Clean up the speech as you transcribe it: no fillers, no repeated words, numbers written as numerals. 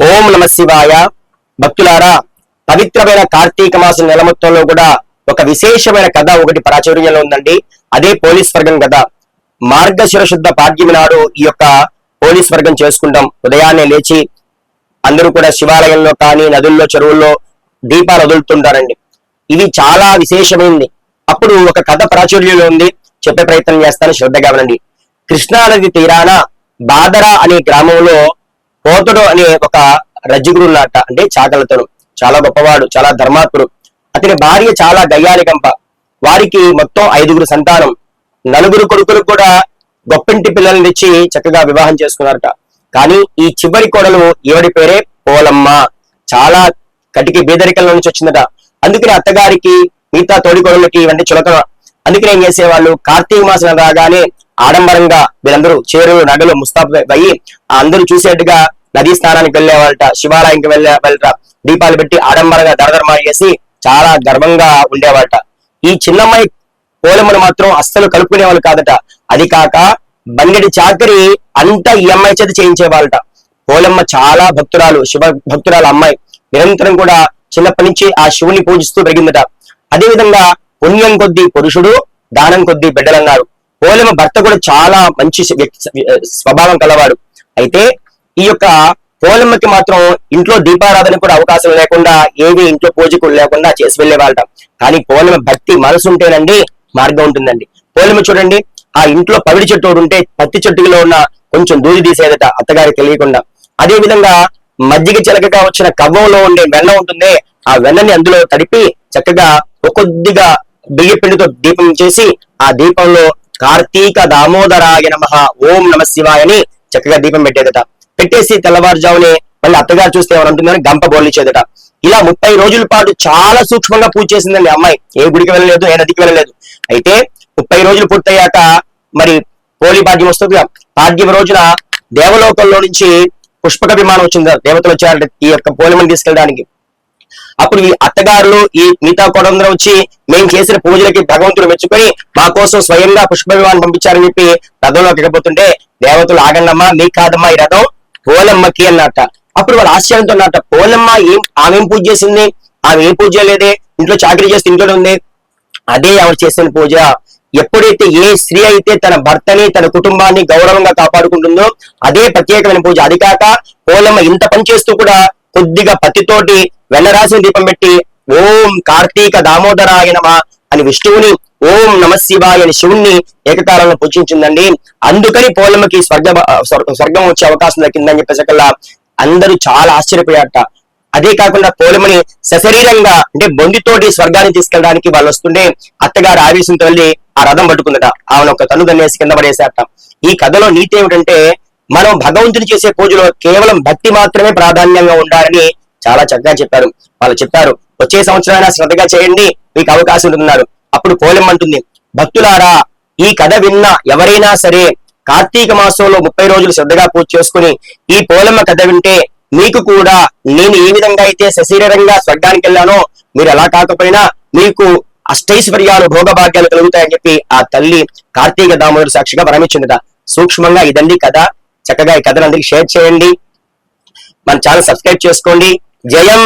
ఓం నమ శివాయ. భక్తులారా, పవిత్రమైన కార్తీక మాసం నెల మొత్తంలో కూడా ఒక విశేషమైన కథ ఒకటి ప్రాచుర్యంలో ఉందండి. అదే పోలీస్ వర్గం కథ. మార్గశిర శుద్ధ పాడ్యమి నాడు ఈ యొక్క పోలీస్ వర్గం చేసుకుంటాం. ఉదయాన్నే లేచి అందరూ కూడా శివాలయంలో కానీ నదుల్లో చెరువుల్లో దీపాలు వదులుతుంటారండి. ఇది చాలా విశేషమైంది. అప్పుడు ఒక కథ ప్రాచుర్యంలో ఉంది, చెప్పే ప్రయత్నం చేస్తాను, శ్రద్ధగా వినండి. కృష్ణానది తీరాన బాదరా అనే గ్రామంలో పోతుడు అనే ఒక రజ్జుగురు ఉన్నట్ట, అంటే చాకలతోడు. చాలా గొప్పవాడు, చాలా ధర్మాత్ముడు. అతని భార్య చాలా గయ్యాలికంప. వారికి మొత్తం 5 సంతానం. 4 కొడుకులు కూడా గొప్పింటి పిల్లల్ని తెచ్చి చక్కగా వివాహం చేసుకున్నారట. కానీ ఈ చివరి కోడలు ఈవిడి పేరే పోలమ్మ. చాలా కటికి బీదరికల నుంచి వచ్చిందట. అందుకని అత్తగారికి మిగతా తోడి కోడలకి ఇవన్నీ చులకన. అందుకని ఏం చేసేవాళ్ళు, కార్తీక మాసం రాగానే ఆడంబరంగా వీళ్ళందరూ చేరులు నగలు ముస్తాబు అయ్యి అందరూ చూసేట్టుగా నదీ స్నానానికి వెళ్ళేవాళ్ళట, శివాలయంకి వెళ్ళట, దీపాలు పెట్టి ఆడంబరంగా దరదరమాలు చేసి చాలా గర్వంగా ఉండేవాళ్ళట. ఈ చిన్నమ్మాయి పోలమ్మను మాత్రం అస్సలు కలుపుకునేవాళ్ళు కాదట. అది కాక బంగడి చాకరి అంతా ఈ అమ్మాయి చేత చేయించేవాళ్ళట. పోలమ్మ చాలా భక్తురాలు, శివ భక్తురాలు అమ్మాయి. నిరంతరం కూడా చిన్నప్పటి నుంచి ఆ శివుని పూజిస్తూ పెరిగిందట. అదేవిధంగా పుణ్యం కొద్దీ పురుషుడు, దానం కొద్దీ బిడ్డలన్నారు. పోలమ్మ భర్త కూడా చాలా మంచి స్వభావం కలవాడు. అయితే ఈ యొక్క పోలమ్మకి మాత్రం ఇంట్లో దీపారాధన కూడా అవకాశం లేకుండా, ఏవి ఇంట్లో పూజకు లేకుండా చేసి వెళ్ళేవాళ్ళట. కానీ పోలమ్మ భక్తి మనసు ఉంటేనండి మార్గం ఉంటుందండి. పోలమ్మ చూడండి, ఆ ఇంట్లో పవిడి చెట్టు ఉంటే పత్తి చెట్టులో ఉన్న కొంచెం దూది తీసేదట అత్తగారికి తెలియకుండా. అదే విధంగా మజ్జిగ చిలకగా వచ్చిన కవ్వంలో ఉండే వెన్న ఉంటుందే, ఆ వెన్నని అందులో తడిపి చక్కగా కొద్దిగా బియ్య పిండితో దీపం చేసి ఆ దీపంలో కార్తీక దామోదరాయ నమః ఓం నమ శివాయని చక్కగా దీపం పెట్టేదట. పెట్టేసి తెల్లవారుజామునే మళ్ళీ అత్తగారు చూస్తే ఏమంటుందని గంప బోర్లిచ్చేదట. ఇలా 30 రోజుల పాటు చాలా సూక్ష్మంగా పూజ చేసిందండి అమ్మాయి. ఏ గుడికి వెళ్ళలేదు, ఏ నదికి వెళ్ళలేదు. అయితే 30 రోజులు పూర్తయ్యాక మరి పోలి పాడ్యం వస్తుంది. పాడ్యం రోజున దేవలోకంలో నుంచి పుష్పక విమానం వచ్చింది. దేవతలు వచ్చారంటే ఈ యొక్క పోలిమని తీసుకెళ్ళడానికి. అప్పుడు ఈ అత్తగారులు ఈ మిగతా కొడందరూ వచ్చి మేము చేసిన పూజలకి భగవంతుడు మెచ్చుకొని మా కోసం స్వయంగా పుష్ప విమానం పంపించారని చెప్పి రథంలోకి ఎక్కబోతుంటే దేవతలు ఆగండమ్మా, మీకు కాదమ్మా ఈ రథం పోలమ్మకి అన్నట్ట. అప్పుడు వాళ్ళు ఆశ్చర్యంతో అన్నట్ట, పోలమ్మ ఆమెం పూజ చేసింది? ఆమె ఏం పూజ లేదే, ఇంట్లో చాకరీ చేస్తే ఇంట్లో ఉంది. అదే ఆవిడ చేసిన పూజ. ఎప్పుడైతే ఏ స్త్రీ అయితే తన భర్తని తన కుటుంబాన్ని గౌరవంగా కాపాడుకుంటుందో అదే ప్రత్యేకమైన పూజ. అది కాక పోలమ్మ ఇంత పని చేస్తూ కూడా కొద్దిగా పత్తితోటి వెన్నరాసిన దీపం పెట్టి ఓం కార్తీక దామోదరాయ నమః అని విష్ణువుని, ఓం నమ శివాయ అని శివుణ్ణి ఏకకాలంలో పూజించిందండి. అందుకని పోలమ్మకి స్వర్గం వచ్చే అవకాశం దక్కిందని చెప్పేసకల్లా అందరూ చాలా ఆశ్చర్యపోయారట. అదే కాకుండా పోలమ్మని సశరీరంగా అంటే బొందితోటి స్వర్గాన్ని తీసుకెళ్ళడానికి వాళ్ళు వస్తుంటే అత్తగారు ఆవేశంతో వెళ్ళి ఆ రథం పట్టుకుందట. ఆమెను ఒక తను దన్నేసి కింద పడేశారట. ఈ కథలో నీతి ఏమిటంటే, మనం భగవంతుని చేసే పూజలో కేవలం భక్తి మాత్రమే ప్రాధాన్యంగా ఉండాలని చాలా చక్కగా చెప్పారు. వాళ్ళు చెప్పారు, వచ్చే సంవత్సరాన్ని శ్రద్ధగా చేయండి, మీకు అవకాశం ఉంటున్నారు. అప్పుడు పోలమ్మ అంటుంది, భక్తులారా, ఈ కథ విన్న ఎవరైనా సరే కార్తీక మాసంలో 30 రోజులు శ్రద్ధగా పూజ చేసుకుని ఈ పోలమ్మ కథ వింటే మీకు కూడా నేను ఏ విధంగా అయితే సశరీరంగా స్వర్గానికి వెళ్ళానో మీరు అలా కాకపోయినా మీకు అష్టైశ్వర్యాలు భోగభాగ్యాలు కలుగుతాయని చెప్పి ఆ తల్లి కార్తీక దామోదర సాక్షిగా వరమిచ్చిందట. సూక్ష్మంగా ఇదండి కథ. చక్కగా ఈ కథను అందరికి షేర్ చేయండి. మన ఛానల్ సబ్స్క్రైబ్ చేసుకోండి. జయం.